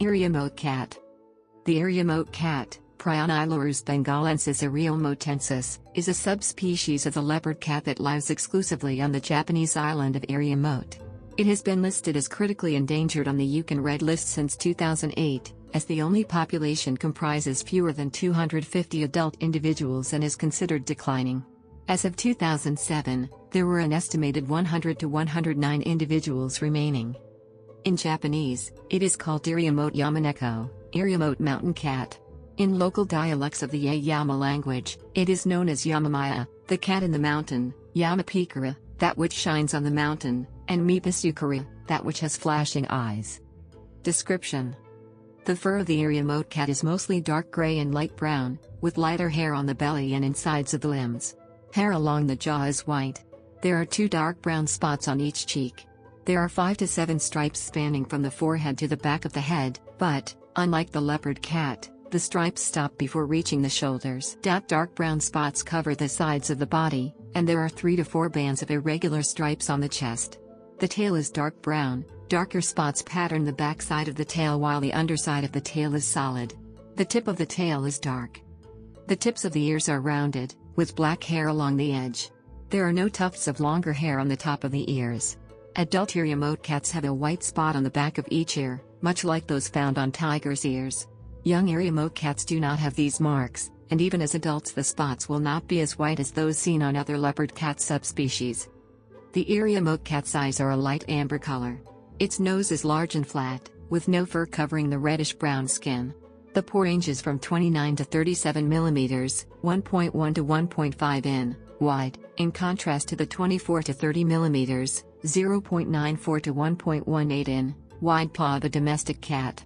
Iriomote cat. The Iriomote cat, Prionailurus bengalensis iriomotensis, is a subspecies of the leopard cat that lives exclusively on the Japanese island of Iriomote. It has been listed as critically endangered on the IUCN Red List since 2008, as the only population comprises fewer than 250 adult individuals and is considered declining. As of 2007, there were an estimated 100 to 109 individuals remaining. In Japanese, it is called Iriomote yamaneko, Iriomote mountain cat. In local dialects of the Yama language, it is known as Yamamaya, the cat in the mountain, Yamapikara, that which shines on the mountain, and Mipasukara, that which has flashing eyes. Description: the fur of the Iriomote cat is mostly dark gray and light brown, with lighter hair on the belly and insides of the limbs. Hair along the jaw is white. There are 2 dark brown spots on each cheek. There are 5 to 7 stripes spanning from the forehead to the back of the head, but, unlike the leopard cat, the stripes stop before reaching the shoulders. Dark brown spots cover the sides of the body, and there are 3 to 4 bands of irregular stripes on the chest. The tail is dark brown, darker spots pattern the back side of the tail while the underside of the tail is solid. The tip of the tail is dark. The tips of the ears are rounded, with black hair along the edge. There are no tufts of longer hair on the top of the ears. Adult Iriomote cats have a white spot on the back of each ear, much like those found on tigers' ears. Young Iriomote cats do not have these marks, and even as adults the spots will not be as white as those seen on other leopard cat subspecies. The Iriomote cat's eyes are a light amber color. Its nose is large and flat, with no fur covering the reddish-brown skin. The paw ranges from 29 to 37 mm, 1.1 to 1.5 in, wide, in contrast to the 24 to 30 mm, 0.94 to 1.18 in, wide paw of a domestic cat.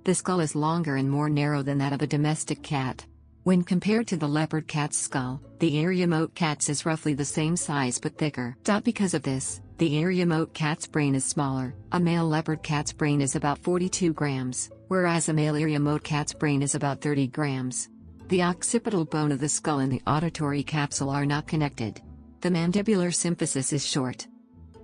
The skull is longer and more narrow than that of a domestic cat. When compared to the leopard cat's skull, the Iriomote cat's is roughly the same size but thicker. Because of this, the Iriomote cat's brain is smaller. A male leopard cat's brain is about 42 grams, whereas a male Iriomote cat's brain is about 30 grams. The occipital bone of the skull and the auditory capsule are not connected. The mandibular symphysis is short.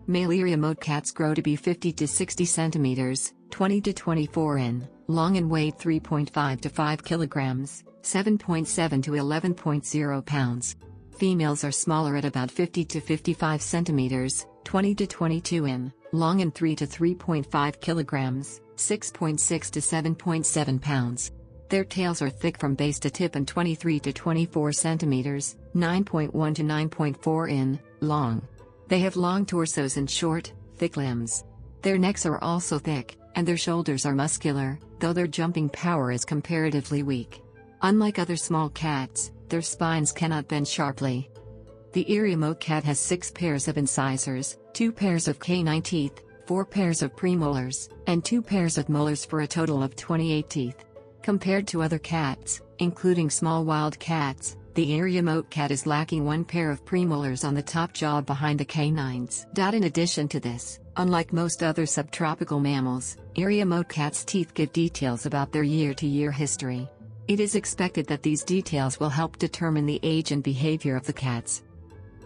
Male Iriomote cats grow to be 50 to 60 centimeters, 20 to 24 in, long and weigh 3.5 to 5 kilograms, 7.7 to 11.0 pounds. Females are smaller at about 50 to 55 centimeters, 20 to 22 in, long and 3 to 3.5 kilograms, 6.6 to 7.7 pounds. Their tails are thick from base to tip and 23 to 24 centimeters, 9.1 to 9.4 in, long. They have long torsos and short, thick limbs. Their necks are also thick, and their shoulders are muscular, though their jumping power is comparatively weak. Unlike other small cats, their spines cannot bend sharply. The Iriomote cat has 6 pairs of incisors, 2 pairs of canine teeth, 4 pairs of premolars, and 2 pairs of molars for a total of 28 teeth. Compared to other cats, including small wild cats, the Iriomote cat is lacking 1 pair of premolars on the top jaw behind the canines. In addition to this, unlike most other subtropical mammals, Iriomote cats' teeth give details about their year-to-year history. It is expected that these details will help determine the age and behavior of the cats.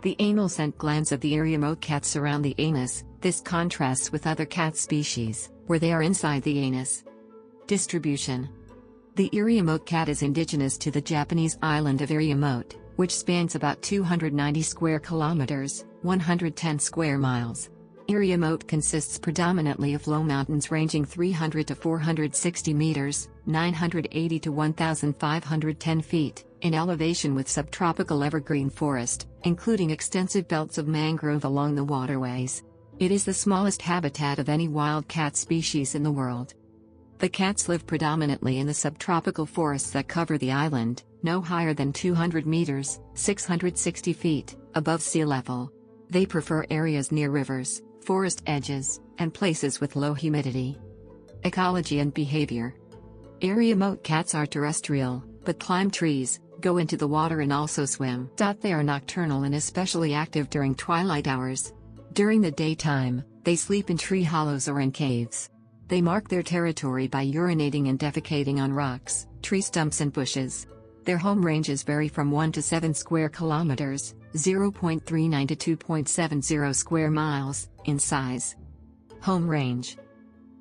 The anal scent glands of the Iriomote cat surround the anus. This contrasts with other cat species, where they are inside the anus. Distribution: the Iriomote cat is indigenous to the Japanese island of Iriomote, which spans about 290 square kilometers, 110 square miles. Iriomote consists predominantly of low mountains ranging 300 to 460 meters, 980 to 1,510 feet, in elevation with subtropical evergreen forest, including extensive belts of mangrove along the waterways. It is the smallest habitat of any wild cat species in the world. The cats live predominantly in the subtropical forests that cover the island, no higher than 200 meters, 660 feet, above sea level. They prefer areas near rivers, forest edges, and places with low humidity. Ecology and behavior: Iriomote cats are terrestrial, but climb trees, go into the water and also swim. They are nocturnal and especially active during twilight hours. During the daytime, they sleep in tree hollows or in caves. They mark their territory by urinating and defecating on rocks, tree stumps and bushes. Their home ranges vary from 1 to 7 square kilometers, 0.39 to 2.70 square miles, in size. Home range: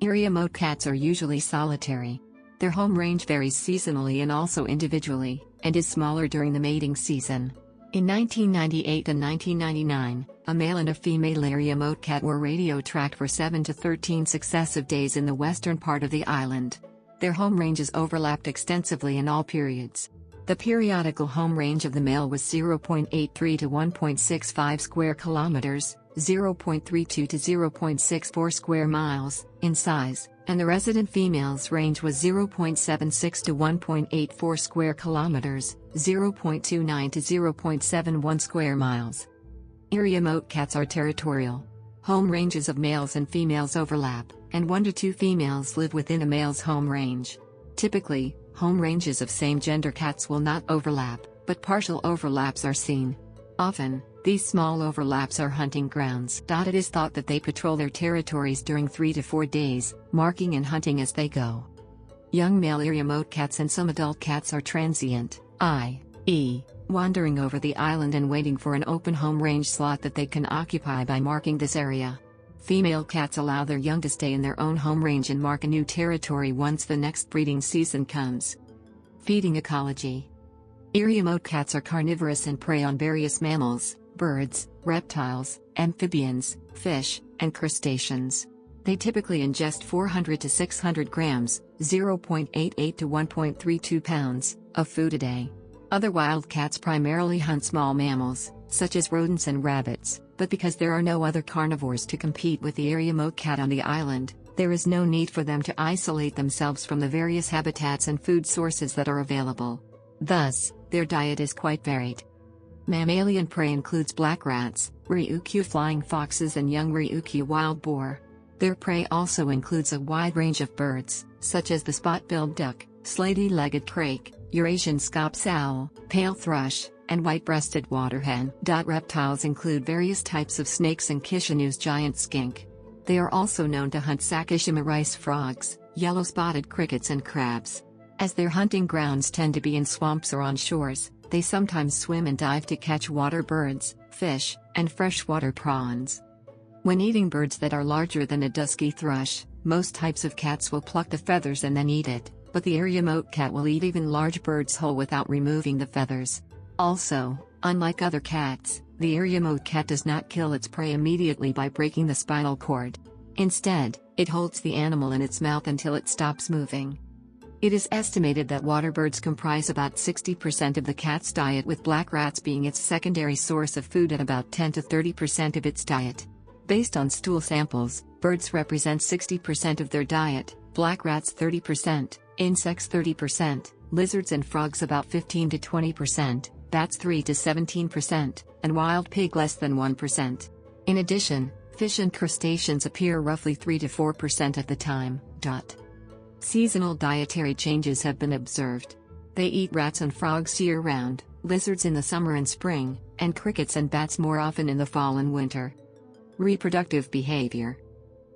Iriomote cats are usually solitary. Their home range varies seasonally and also individually, and is smaller during the mating season. In 1998 and 1999, a male and a female Iriomote cat were radio-tracked for 7 to 13 successive days in the western part of the island. Their home ranges overlapped extensively in all periods. The periodical home range of the male was 0.83 to 1.65 square kilometers, 0.32 to 0.64 square miles, in size, and the resident female's range was 0.76 to 1.84 square kilometers, 0.29 to 0.71 square miles. Iriomote cats are territorial. Home ranges of males and females overlap, and 1 to 2 females live within a male's home range. Typically, home ranges of same-gender cats will not overlap, but partial overlaps are seen. Often, these small overlaps are hunting grounds. It is thought that they patrol their territories during 3 to 4 days, marking and hunting as they go. Young male Iriomote cats and some adult cats are transient, i.e., wandering over the island and waiting for an open home range slot that they can occupy by marking this area. Female cats allow their young to stay in their own home range and mark a new territory once the next breeding season comes. Feeding ecology. Iriomote cats are carnivorous and prey on various mammals, birds, reptiles, amphibians, fish, and crustaceans. They typically ingest 400 to 600 grams, 0.88 to 1.32 pounds, of food a day. Other wild cats primarily hunt small mammals, such as rodents and rabbits, but because there are no other carnivores to compete with the Iriomote cat on the island, there is no need for them to isolate themselves from the various habitats and food sources that are available. Thus, their diet is quite varied. Mammalian prey includes black rats, ryukyu flying foxes and young ryukyu wild boar. Their prey also includes a wide range of birds, such as the spot-billed duck, slaty-legged crake, Eurasian scops owl, pale thrush, and white-breasted waterhen. Reptiles include various types of snakes and Kishine's giant skink. They are also known to hunt Sakishima rice frogs, yellow-spotted crickets and crabs. As their hunting grounds tend to be in swamps or on shores, they sometimes swim and dive to catch water birds, fish, and freshwater prawns. When eating birds that are larger than a dusky thrush, most types of cats will pluck the feathers and then eat it, but the Iriomote cat will eat even large birds whole without removing the feathers. Also, unlike other cats, the Iriomote cat does not kill its prey immediately by breaking the spinal cord. Instead, it holds the animal in its mouth until it stops moving. It is estimated that water birds comprise about 60% of the cat's diet, with black rats being its secondary source of food at about 10 to 30% of its diet. Based on stool samples, birds represent 60% of their diet, black rats 30%, insects 30%, lizards and frogs about 15 to 20%, bats 3 to 17%, and wild pig less than 1%. In addition, fish and crustaceans appear roughly 3 to 4% of the time. Seasonal dietary changes have been observed. They eat rats and frogs year-round, lizards in the summer and spring, and crickets and bats more often in the fall and winter. Reproductive behavior.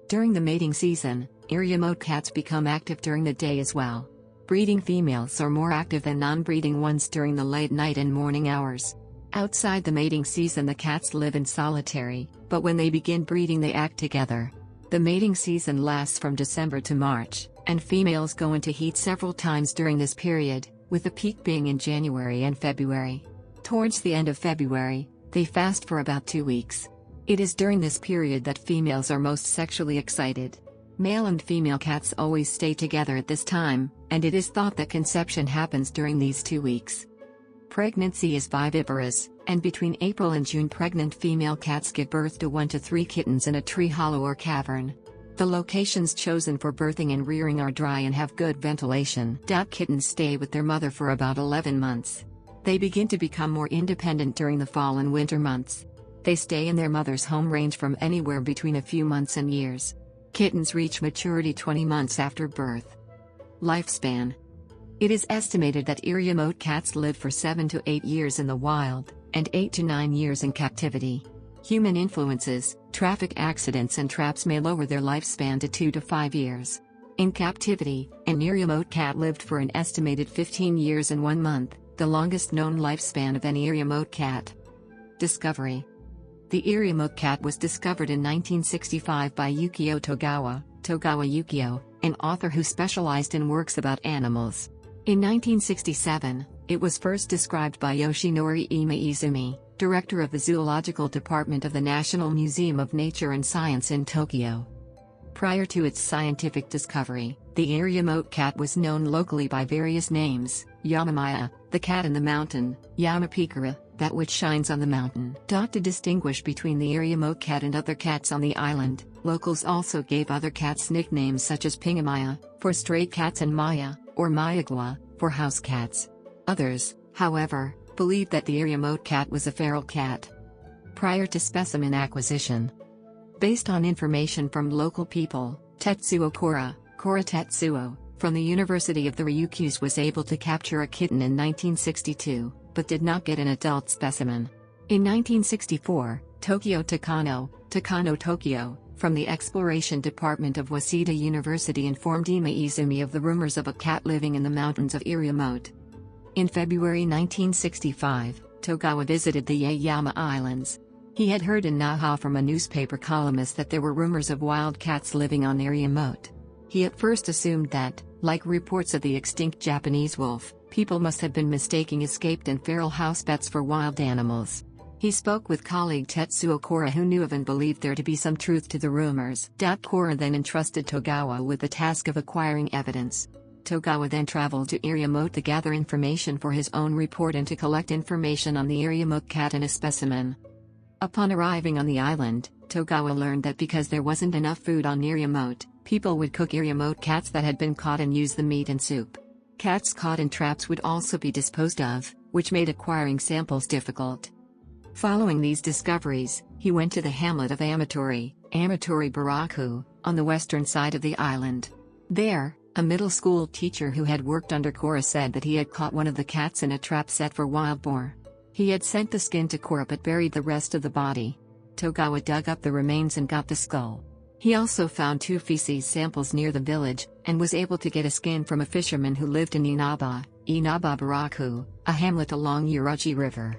During the mating season, Iriomote cats become active during the day as well. Breeding females are more active than non-breeding ones during the late night and morning hours. Outside the mating season, the cats live in solitary, but when they begin breeding they act together. The mating season lasts from December to March, and females go into heat several times during this period, with the peak being in January and February. Towards the end of February, they fast for about 2 weeks. It is during this period that females are most sexually excited. Male and female cats always stay together at this time, and it is thought that conception happens during these 2 weeks. Pregnancy is viviparous, and between April and June pregnant female cats give birth to 1 to 3 kittens in a tree hollow or cavern. The locations chosen for birthing and rearing are dry and have good ventilation. Kittens stay with their mother for about 11 months. They begin to become more independent during the fall and winter months. They stay in their mother's home range from anywhere between a few months and years. Kittens reach maturity 20 months after birth. Lifespan. It is estimated that Iriomote cats live for 7 to 8 years in the wild, and 8 to 9 years in captivity. Human influences, traffic accidents and traps may lower their lifespan to 2 to 5 years. In captivity, an Iriomote cat lived for an estimated 15 years and 1 month, the longest known lifespan of any Iriomote cat. Discovery. The Iriomote cat was discovered in 1965 by Yukio Togawa, Togawa Yukio, an author who specialized in works about animals. In 1967, it was first described by Yoshinori Imaizumi, director of the Zoological Department of the National Museum of Nature and Science in Tokyo. Prior to its scientific discovery, the Iriomote cat was known locally by various names: Yamamaya, the cat in the mountain; Yamapikara, that which shines on the mountain. To distinguish between the Iriomote cat and other cats on the island, locals also gave other cats nicknames such as Pingamaya, for stray cats, and Maya, or Mayagwa, for house cats. Others, however, believed that the Iriomote cat was a feral cat. Prior to specimen acquisition, based on information from local people, Tetsuo Kora Tetsuo, from the University of the Ryukyus was able to capture a kitten in 1962, but did not get an adult specimen. In 1964, Tokyo Takano Tokyo, from the Exploration Department of Waseda University informed Imaizumi of the rumors of a cat living in the mountains of Iriomote. In February 1965, Togawa visited the Yaeyama Islands. He had heard in Naha from a newspaper columnist that there were rumors of wild cats living on Iriomote. He at first assumed that, like reports of the extinct Japanese wolf, people must have been mistaking escaped and feral house pets for wild animals. He spoke with colleague Tetsuo Kora, who knew of and believed there to be some truth to the rumors. Kora then entrusted Togawa with the task of acquiring evidence. Togawa then traveled to Iriomote to gather information for his own report and to collect information on the Iriomote cat and a specimen. Upon arriving on the island, Togawa learned that because there wasn't enough food on Iriomote, people would cook Iriomote cats that had been caught and use the meat in soup. Cats caught in traps would also be disposed of, which made acquiring samples difficult. Following these discoveries, he went to the hamlet of Amatori Baraku, on the western side of the island. There, a middle school teacher who had worked under Kora said that he had caught one of the cats in a trap set for wild boar. He had sent the skin to Kora but buried the rest of the body. Togawa dug up the remains and got the skull. He also found 2 feces samples near the village, and was able to get a skin from a fisherman who lived in Inaba Baraku, a hamlet along Uruji River.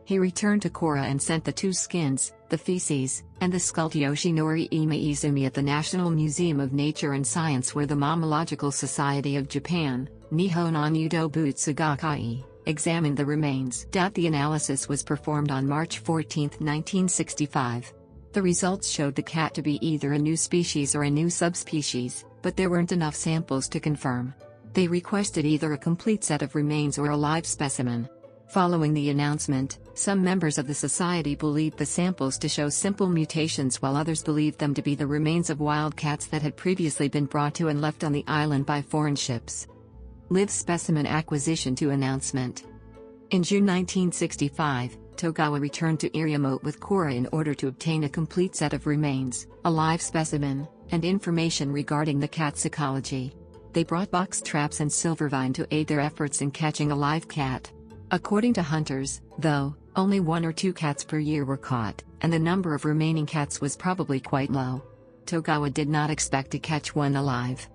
He returned to Kora and sent the 2 skins, the feces, and the skull to Yoshinori Imaizumi at the National Museum of Nature and Science, where the Mammalogical Society of Japan, Nihon Udo Butsugakai, examined the remains. The analysis was performed on March 14, 1965. The results showed the cat to be either a new species or a new subspecies, but there weren't enough samples to confirm. They requested either a complete set of remains or a live specimen. Following the announcement, some members of the society believed the samples to show simple mutations, while others believed them to be the remains of wild cats that had previously been brought to and left on the island by foreign ships. Live specimen acquisition to announcement. In June 1965, Togawa returned to Iriomote with Kora in order to obtain a complete set of remains, a live specimen, and information regarding the cat's ecology. They brought box traps and silvervine to aid their efforts in catching a live cat. According to hunters, though, only 1 or 2 cats per year were caught, and the number of remaining cats was probably quite low. Togawa did not expect to catch one alive.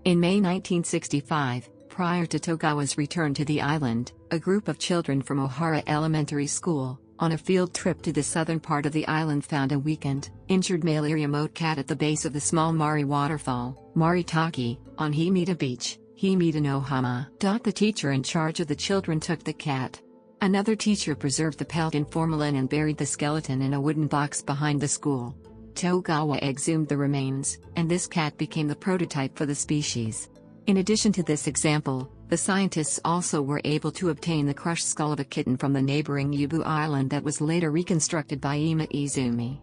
In May 1965, prior to Togawa's return to the island, a group of children from Ohara Elementary School, on a field trip to the southern part of the island, found a weakened, injured male Iriomote cat at the base of the small Mari waterfall, Maritaki, on Himita Beach, Himita no Hama. The teacher in charge of the children took the cat. Another teacher preserved the pelt in formalin and buried the skeleton in a wooden box behind the school. Togawa exhumed the remains, and this cat became the prototype for the species. In addition to this example, the scientists also were able to obtain the crushed skull of a kitten from the neighboring Yubu Island that was later reconstructed by Imaizumi.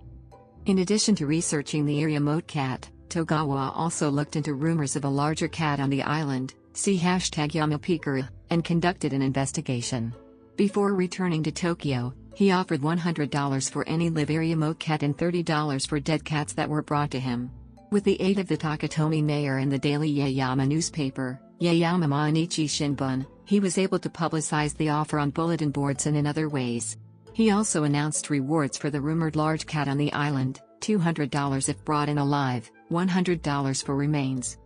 In addition to researching the Iriomote cat, Togawa also looked into rumors of a larger cat on the island, see #Yamapikara, and conducted an investigation. Before returning to Tokyo, he offered $100 for any live Iriomote cat and $30 for dead cats that were brought to him. With the aid of the Takatomi mayor and the daily Yaeyama newspaper, Yaeyama Mainichi Shinbun, he was able to publicize the offer on bulletin boards and in other ways. He also announced rewards for the rumored large cat on the island, $200 if brought in alive, $100 for remains.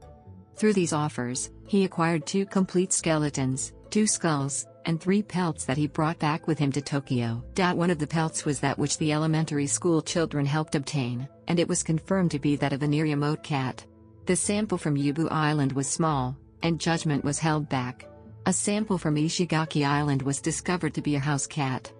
Through these offers, he acquired 2 complete skeletons, 2 skulls, and 3 pelts that he brought back with him to Tokyo. One of the pelts was that which the elementary school children helped obtain, and it was confirmed to be that of an Iriomote cat. The sample from Yubu Island was small, and judgment was held back. A sample from Ishigaki Island was discovered to be a house cat.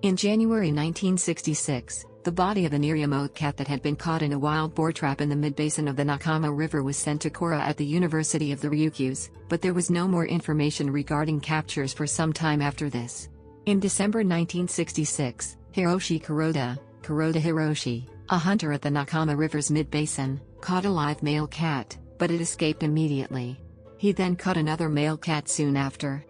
In January 1966, the body of an Iriomote cat that had been caught in a wild boar trap in the mid-basin of the Nakama River was sent to Kora at the University of the Ryukyus, but there was no more information regarding captures for some time after this. In December 1966, Hiroshi Kuroda Hiroshi, a hunter at the Nakama River's mid-basin, caught a live male cat, but it escaped immediately. He then caught another male cat soon after.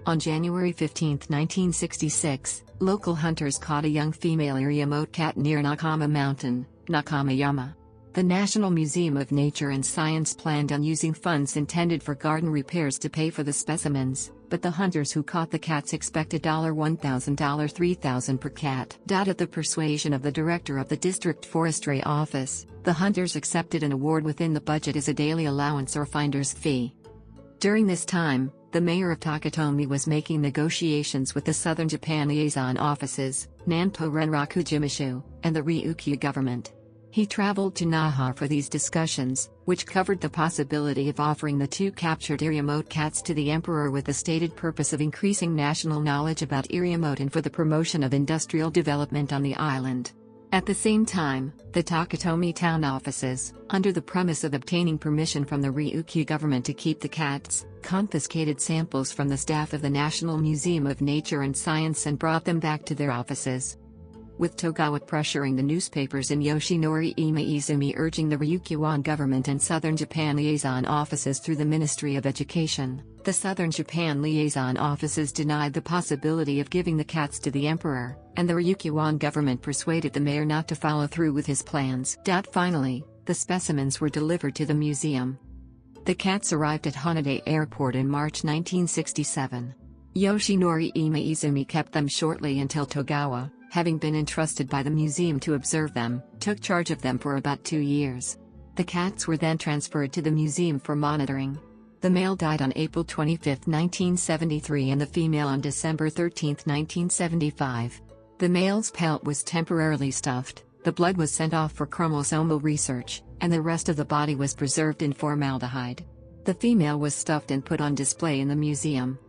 On January 15, 1966, local hunters caught a young female Iriomote cat near Nakama Mountain, Nakamayama. The National Museum of Nature and Science planned on using funds intended for garden repairs to pay for the specimens, but the hunters who caught the cats expected $1,000, $3,000 per cat. At the persuasion of the director of the district forestry office, the hunters accepted an award within the budget as a daily allowance or finder's fee. During this time, the mayor of Takatomi was making negotiations with the Southern Japan liaison offices, Nanto Renraku Jimishu, and the Ryukyu government. He traveled to Naha for these discussions, which covered the possibility of offering the 2 captured Iriomote cats to the emperor with the stated purpose of increasing national knowledge about Iriomote and for the promotion of industrial development on the island. At the same time, the Takatomi town offices, under the premise of obtaining permission from the Ryukyu government to keep the cats, confiscated samples from the staff of the National Museum of Nature and Science and brought them back to their offices. With Togawa pressuring the newspapers in Yoshinori Imaizumi urging the Ryukyuan government and Southern Japan liaison offices through the Ministry of Education, the Southern Japan liaison offices denied the possibility of giving the cats to the emperor, and the Ryukyuan government persuaded the mayor not to follow through with his plans. Finally, the specimens were delivered to the museum. The cats arrived at Haneda Airport in March 1967. Yoshinori Imaizumi kept them shortly until Togawa, having been entrusted by the museum to observe them, took charge of them for about 2 years. The cats were then transferred to the museum for monitoring. The male died on April 25, 1973 and the female on December 13, 1975. The male's pelt was temporarily stuffed, the blood was sent off for chromosomal research, and the rest of the body was preserved in formaldehyde. The female was stuffed and put on display in the museum.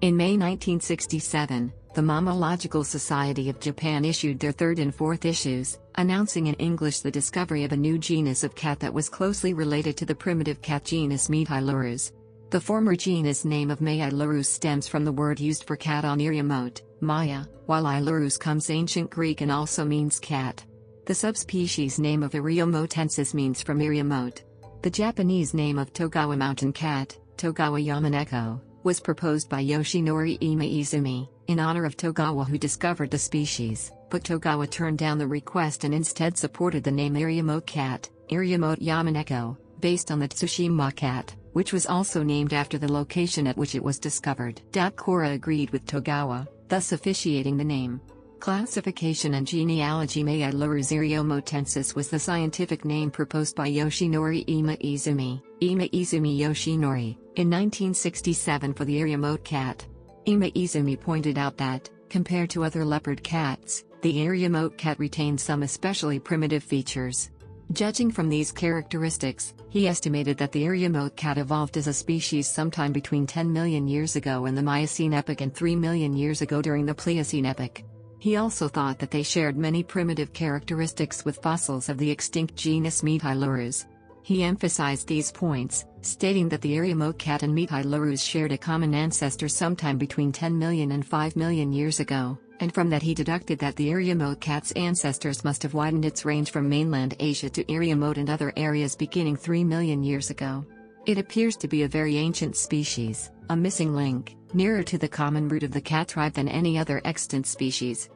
In May 1967, the Mammalogical Society of Japan issued their 3rd and 4th issues, announcing in English the discovery of a new genus of cat that was closely related to the primitive cat genus Meailurus. The former genus name of Meailurus stems from the word used for cat on Iriomote, Maya, while Ilurus comes Ancient Greek and also means cat. The subspecies name of iriomotensis means from Iriomote. The Japanese name of Togawa mountain cat, Togawa yamaneko, was proposed by Yoshinori Imaizumi, in honor of Togawa who discovered the species, but Togawa turned down the request and instead supported the name Iriomote cat, Iriomote yamaneko, based on the Tsushima cat, which was also named after the location at which it was discovered. Kora agreed with Togawa, thus officiating the name. Classification and genealogy. Meailurus iriomotensis was the scientific name proposed by Yoshinori Imaizumi, Imaizumi Yoshinori, in 1967 for the Iriomote cat. Imaizumi pointed out that, compared to other leopard cats, the Iriomote cat retained some especially primitive features. Judging from these characteristics, he estimated that the Iriomote cat evolved as a species sometime between 10 million years ago in the Miocene epoch and 3 million years ago during the Pliocene epoch. He also thought that they shared many primitive characteristics with fossils of the extinct genus Meailurus. He emphasized these points, stating that the Iriomote cat and Meailurus shared a common ancestor sometime between 10 million and 5 million years ago, and from that he deducted that the Iriomote cat's ancestors must have widened its range from mainland Asia to Iriomote and other areas beginning 3 million years ago. It appears to be a very ancient species, a missing link, nearer to the common root of the cat tribe than any other extant species.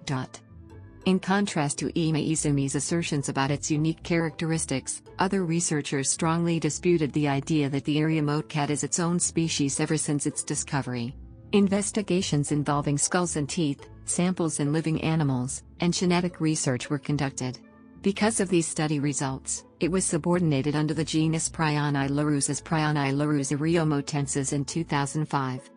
In contrast to Imaizumi's assertions about its unique characteristics, other researchers strongly disputed the idea that the Iriomote cat is its own species ever since its discovery. Investigations involving skulls and teeth, samples in living animals, and genetic research were conducted. Because of these study results, it was subordinated under the genus Prionailurus as Prionailurus iriomotensis in 2005.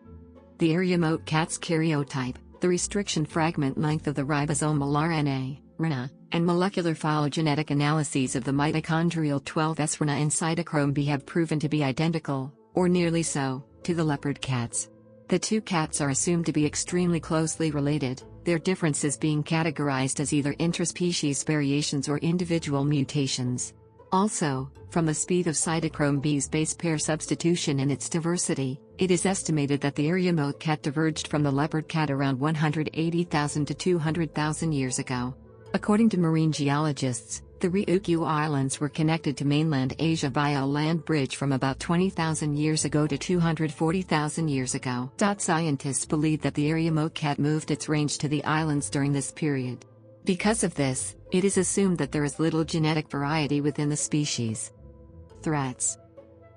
The Iriomote cat's karyotype, the restriction fragment length of the ribosomal RNA, RNA, and molecular phylogenetic analyses of the mitochondrial 12S RNA and cytochrome B have proven to be identical, or nearly so, to the leopard cats. The two cats are assumed to be extremely closely related, their differences being categorized as either interspecies variations or individual mutations. Also, from the speed of cytochrome B's base pair substitution and its diversity, it is estimated that the Iriomote cat diverged from the leopard cat around 180,000 to 200,000 years ago. According to marine geologists, the Ryukyu Islands were connected to mainland Asia via a land bridge from about 20,000 years ago to 240,000 years ago. Scientists believe that the Iriomote cat moved its range to the islands during this period. Because of this, it is assumed that there is little genetic variety within the species. Threats: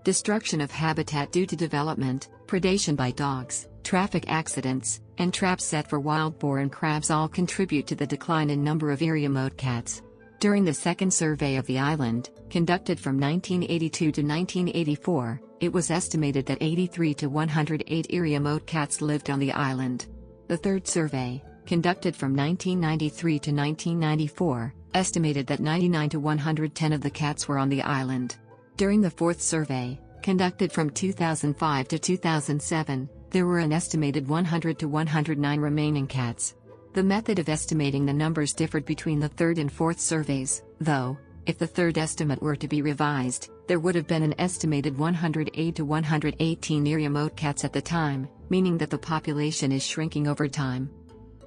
destruction of habitat due to development, predation by dogs, traffic accidents, and traps set for wild boar and crabs all contribute to the decline in number of Iriomote cats. During the second survey of the island, conducted from 1982 to 1984, it was estimated that 83 to 108 Iriomote cats lived on the island. The third survey, conducted from 1993 to 1994, estimated that 99 to 110 of the cats were on the island. During the fourth survey, conducted from 2005 to 2007, there were an estimated 100 to 109 remaining cats. The method of estimating the numbers differed between the third and fourth surveys, though, if the third estimate were to be revised, there would have been an estimated 108 to 118 Iriomote cats at the time, meaning that the population is shrinking over time.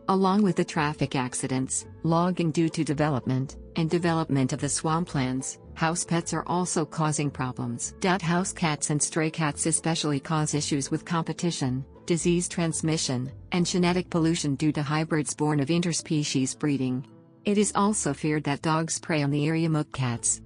Along with the traffic accidents, logging due to development, and development of the swamplands, house pets are also causing problems. House cats and stray cats especially cause issues with competition, disease transmission, and genetic pollution due to hybrids born of interspecies breeding. It is also feared that dogs prey on the Iriomote cats.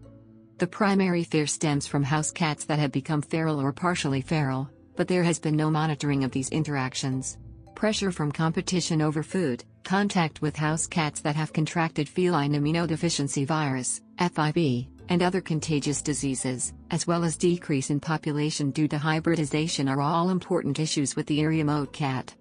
The primary fear stems from house cats that have become feral or partially feral, but there has been no monitoring of these interactions. Pressure from competition over food, contact with house cats that have contracted feline immunodeficiency virus, FIV, and other contagious diseases, as well as decrease in population due to hybridization are all important issues with the Iriomote cat.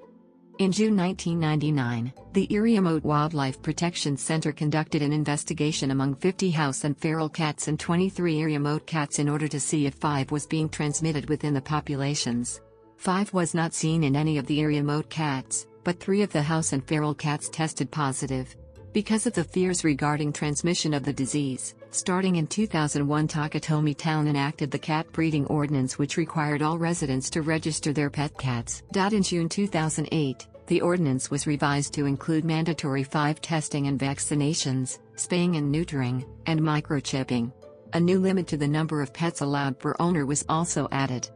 In June 1999, the Iriomote Wildlife Protection Center conducted an investigation among 50 house and feral cats and 23 Iriomote cats in order to see if FIV was being transmitted within the populations. FIV was not seen in any of the Iriomote cats, but 3 of the house and feral cats tested positive. Because of the fears regarding transmission of the disease, starting in 2001 Takatomi Town enacted the Cat Breeding Ordinance, which required all residents to register their pet cats. In June 2008, the ordinance was revised to include mandatory FIV testing and vaccinations, spaying and neutering, and microchipping. A new limit to the number of pets allowed per owner was also added.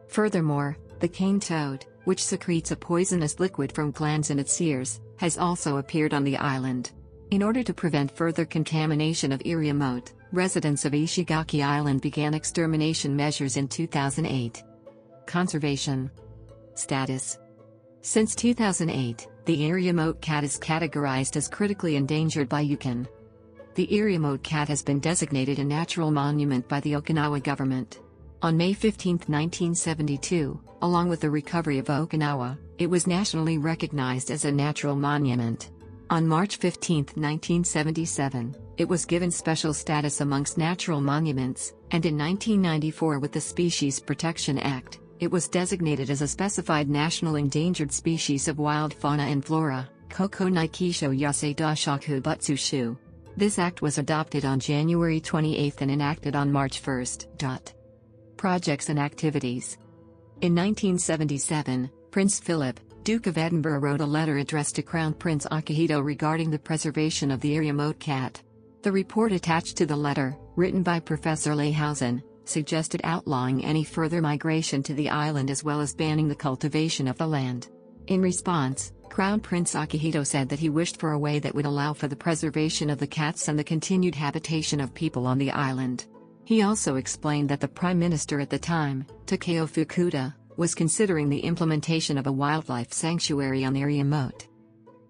Furthermore, the cane toad, which secretes a poisonous liquid from glands in its ears, has also appeared on the island. In order to prevent further contamination of Iriomote, residents of Ishigaki Island began extermination measures in 2008. Conservation status: since 2008, the Iriomote cat is categorized as critically endangered by IUCN. The Iriomote cat has been designated a natural monument by the Okinawa government. On May 15, 1972, along with the recovery of Okinawa, it was nationally recognized as a natural monument. On March 15, 1977, it was given special status amongst natural monuments, and in 1994 with the Species Protection Act, it was designated as a specified national endangered species of wild fauna and flora, Koko Naikisho Yasei Dashaku Butsushu. This act was adopted on January 28 and enacted on March 1. Projects and activities. In 1977, Prince Philip, Duke of Edinburgh, wrote a letter addressed to Crown Prince Akihito regarding the preservation of the Iriomote cat. The report attached to the letter, written by Professor Leyhausen, suggested outlawing any further migration to the island as well as banning the cultivation of the land. In response, Crown Prince Akihito said that he wished for a way that would allow for the preservation of the cats and the continued habitation of people on the island. He also explained that the Prime Minister at the time, Takeo Fukuda, was considering the implementation of a wildlife sanctuary on Iriomote.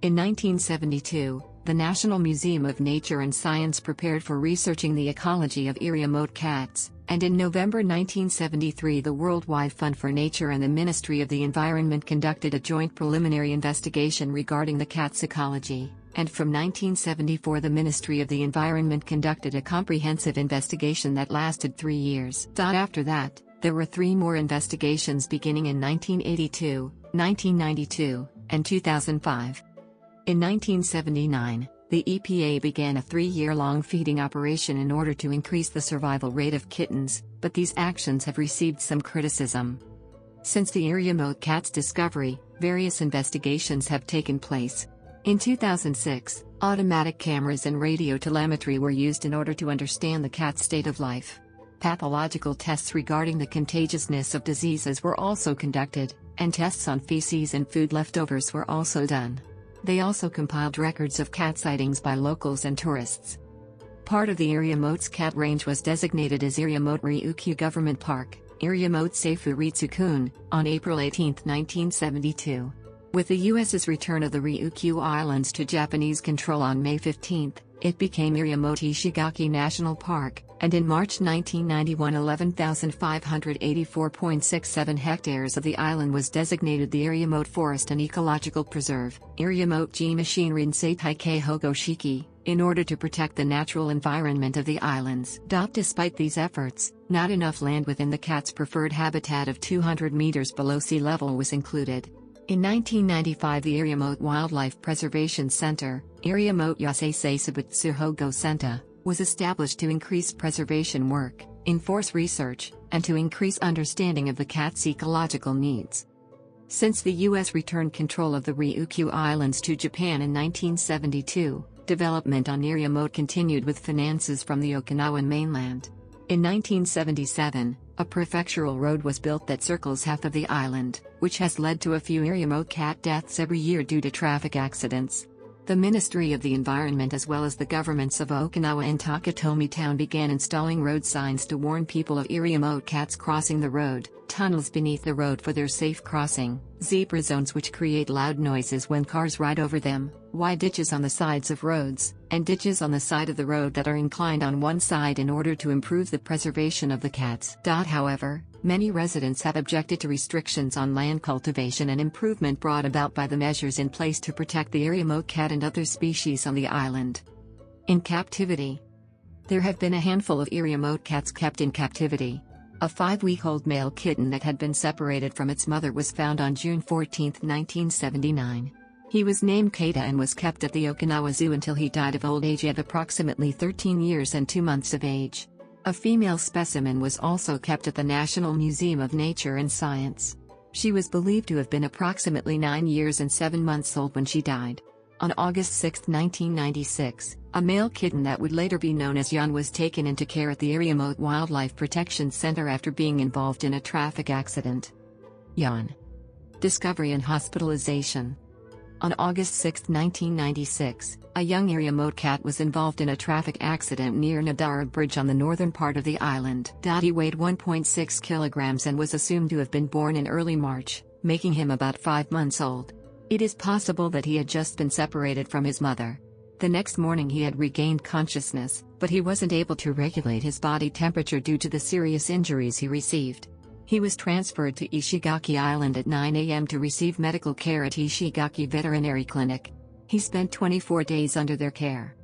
In 1972, The National Museum of Nature and Science prepared for researching the ecology of Iriomote cats, and in November 1973 the Worldwide Fund for Nature and the Ministry of the Environment conducted a joint preliminary investigation regarding the cat's ecology, and from 1974 the Ministry of the Environment conducted a comprehensive investigation that lasted 3 years. After that, there were 3 more investigations beginning in 1982, 1992, and 2005. In 1979, the EPA began a 3-year-long feeding operation in order to increase the survival rate of kittens, but these actions have received some criticism. Since the Iriomote cat's discovery, various investigations have taken place. In 2006, automatic cameras and radio telemetry were used in order to understand the cat's state of life. Pathological tests regarding the contagiousness of diseases were also conducted, and tests on feces and food leftovers were also done. They also compiled records of cat sightings by locals and tourists. Part of the Iriomote's cat range was designated as Iriomote Ryukyu Government Park, Iriomote Seifu Ritsukun, on April 18, 1972. With the U.S.'s return of the Ryukyu Islands to Japanese control on May 15, it became Iriomote Ishigaki National Park, and in March 1991 11,584.67 hectares of the island was designated the Iriomote Forest and Ecological Preserve, Iriomote Jimashin Rinsei Taikei Hogoshiki, in order to protect the natural environment of the islands. Despite these efforts, not enough land within the cat's preferred habitat of 200 meters below sea level was included. In 1995 the Iriomote Wildlife Preservation Center, Iriomote Yasei Sabutsu Hogo Senta, was established to increase preservation work, enforce research, and to increase understanding of the cat's ecological needs. Since the U.S. returned control of the Ryukyu Islands to Japan in 1972, development on Iriomote continued with finances from the Okinawan mainland. In 1977, a prefectural road was built that circles half of the island, which has led to a few Iriomote cat deaths every year due to traffic accidents. The Ministry of the Environment as well as the governments of Okinawa and Takatomi Town began installing road signs to warn people of Iriomote cats crossing the road, tunnels beneath the road for their safe crossing, zebra zones which create loud noises when cars ride over them, wide ditches on the sides of roads, and ditches on the side of the road that are inclined on one side in order to improve the preservation of the cats. However, many residents have objected to restrictions on land cultivation and improvement brought about by the measures in place to protect the Iriomote cat and other species on the island. In captivity. There have been a handful of Iriomote cats kept in captivity. A 5-week-old male kitten that had been separated from its mother was found on June 14, 1979. He was named Keita and was kept at the Okinawa Zoo until he died of old age at approximately 13 years and 2 months of age. A female specimen was also kept at the National Museum of Nature and Science. She was believed to have been approximately 9 years and 7 months old when she died. On August 6, 1996, a male kitten that would later be known as Yon was taken into care at the Iriomote Wildlife Protection Center after being involved in a traffic accident. Yon. Discovery and hospitalization. On August 6, 1996, a young Iriomote cat was involved in a traffic accident near Nadara Bridge on the northern part of the island. He weighed 1.6 kilograms and was assumed to have been born in early March, making him about 5 months old. It is possible that he had just been separated from his mother. The next morning he had regained consciousness, but he wasn't able to regulate his body temperature due to the serious injuries he received. He was transferred to Ishigaki Island at 9 a.m. to receive medical care at Ishigaki Veterinary Clinic. He spent 24 days under their care.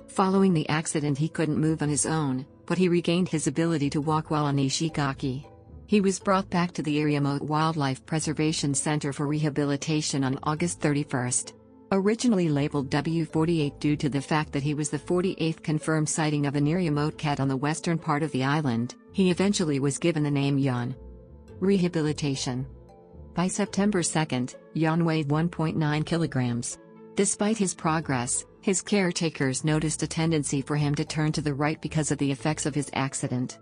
Following the accident he couldn't move on his own, but he regained his ability to walk while on Ishigaki. He was brought back to the Iriomote Wildlife Preservation Center for rehabilitation on August 31. Originally labeled W48 due to the fact that he was the 48th confirmed sighting of an Iriomote cat on the western part of the island, he eventually was given the name Yon. Rehabilitation. By September 2, Yon weighed 1.9 kilograms. Despite his progress, his caretakers noticed a tendency for him to turn to the right because of the effects of his accident.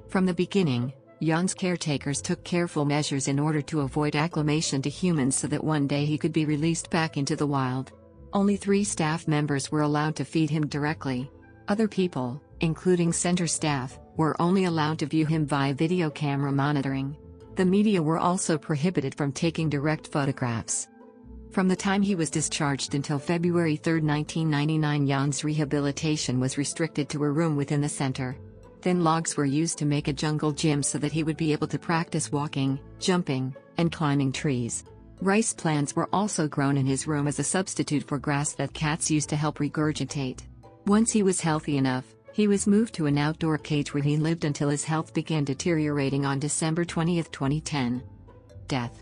From the beginning, Yon's caretakers took careful measures in order to avoid acclimation to humans so that one day he could be released back into the wild. Only 3 staff members were allowed to feed him directly. Other people, including center staff, were only allowed to view him via video camera monitoring. The media were also prohibited from taking direct photographs. From the time he was discharged until February 3, 1999, Jan's rehabilitation was restricted to a room within the center. Thin logs were used to make a jungle gym so that he would be able to practice walking, jumping, and climbing trees. Rice plants were also grown in his room as a substitute for grass that cats used to help regurgitate. Once he was healthy enough, he was moved to an outdoor cage where he lived until his health began deteriorating on December 20, 2010. Death.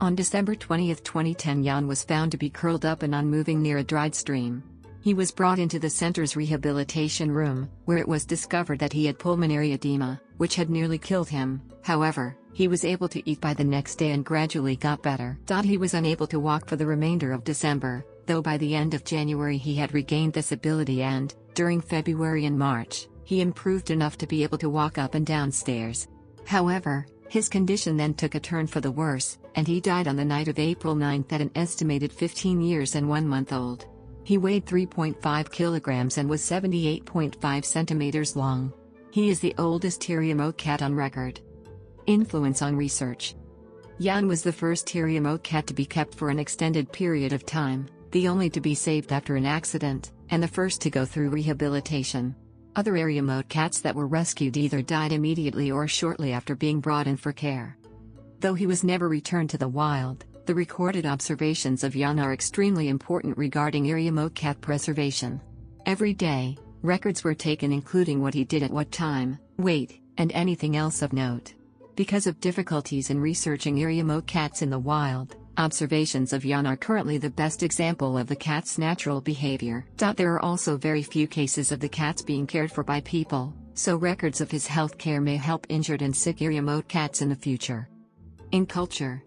On December 20, 2010, Jan was found to be curled up and unmoving near a dried stream. He was brought into the center's rehabilitation room, where it was discovered that he had pulmonary edema, which had nearly killed him. However, he was able to eat by the next day and gradually got better. He was unable to walk for the remainder of December, though by the end of January he had regained this ability and, during February and March, he improved enough to be able to walk up and down stairs. However, his condition then took a turn for the worse, and he died on the night of April 9 at an estimated 15 years and 1 month old. He weighed 3.5 kilograms and was 78.5 centimeters long. He is the oldest Iriomote cat on record. Influence on research. Jan was the first Iriomote cat to be kept for an extended period of time, the only to be saved after an accident, and the first to go through rehabilitation. Other Iriomote cats that were rescued either died immediately or shortly after being brought in for care. Though he was never returned to the wild, the recorded observations of Jan are extremely important regarding Iriomote cat preservation. Every day, records were taken including what he did at what time, weight, and anything else of note. Because of difficulties in researching Iriomote cats in the wild, observations of Jan are currently the best example of the cat's natural behavior. There are also very few cases of the cats being cared for by people, so records of his health care may help injured and sick Iriomote cats in the future. In culture.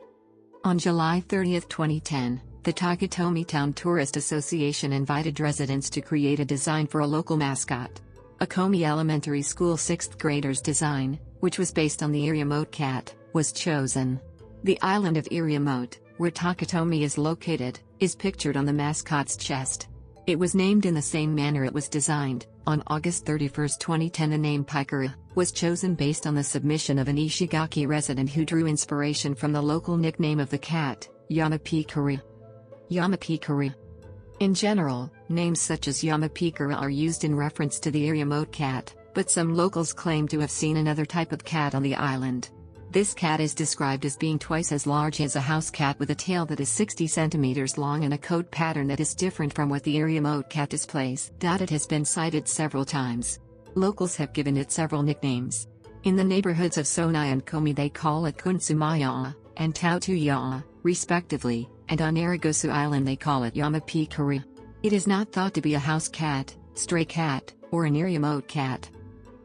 On July 30, 2010, the Takatomi Town Tourist Association invited residents to create a design for a local mascot. A Komi Elementary School 6th graders design, which was based on the Iriomote cat, was chosen. The island of Iriomote, where Takatomi is located, is pictured on the mascot's chest. It was named in the same manner it was designed. On August 31, 2010, the name Pikara was chosen based on the submission of an Ishigaki resident who drew inspiration from the local nickname of the cat, Yamapikara. Yamapikara. In general, names such as Yamapikara are used in reference to the Iriomote cat, but some locals claim to have seen another type of cat on the island. This cat is described as being twice as large as a house cat with a tail that is 60 centimeters long and a coat pattern that is different from what the Iriomote cat displays. It has been sighted several times. Locals have given it several nicknames. In the neighborhoods of Sonai and Komi they call it Kunsumaya and Tautuya, respectively, and on Arigosu Island they call it Yamapikara. It is not thought to be a house cat, stray cat, or an Iriomote cat.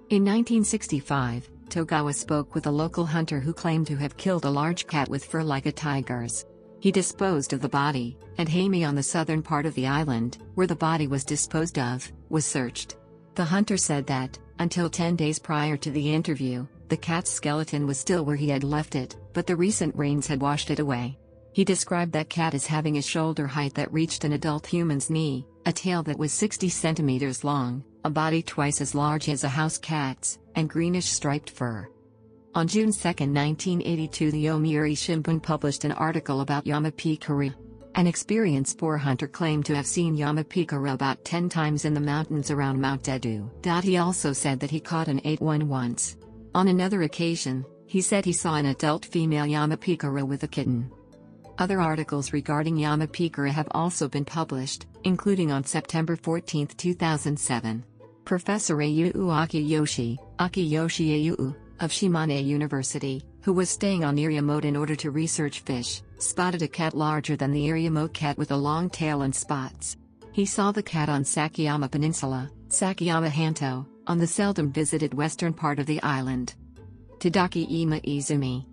In 1965, Togawa spoke with a local hunter who claimed to have killed a large cat with fur like a tiger's. He disposed of the body, and Hami on the southern part of the island, where the body was disposed of, was searched. The hunter said that, until 10 days prior to the interview, the cat's skeleton was still where he had left it, but the recent rains had washed it away. He described that cat as having a shoulder height that reached an adult human's knee, a tail that was 60 centimeters long, a body twice as large as a house cat's, and greenish striped fur. On June 2, 1982, the Yomiuri Shimbun published an article about Yamapikara. An experienced boar hunter claimed to have seen Yamapikara about 10 times in the mountains around Mount Dedu. He also said that he caught and ate one once. On another occasion, he said he saw an adult female Yamapikara with a kitten. Other articles regarding Yamapikara have also been published, including on September 14, 2007. Professor Ayu Akiyoshi Ayu, of Shimane University, who was staying on Iriomote in order to research fish, spotted a cat larger than the Iriomote cat with a long tail and spots. He saw the cat on Sakayama Peninsula, Sakayama Hanto, on the seldom visited western part of the island. Tadaki Ima Izumi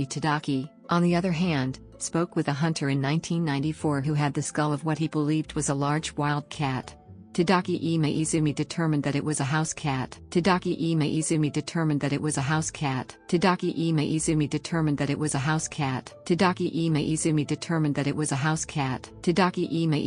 Tadaki, on the other hand, spoke with a hunter in 1994 who had the skull of what he believed was a large wild cat. Tadaki Ima Izumi determined that it was a house cat. Tadaki Ima Izumi determined that it was a house cat. Tadaki Ima Izumi determined that it was a house cat. Tadaki Ima Izumi determined that it was a house cat. Tadaki Ima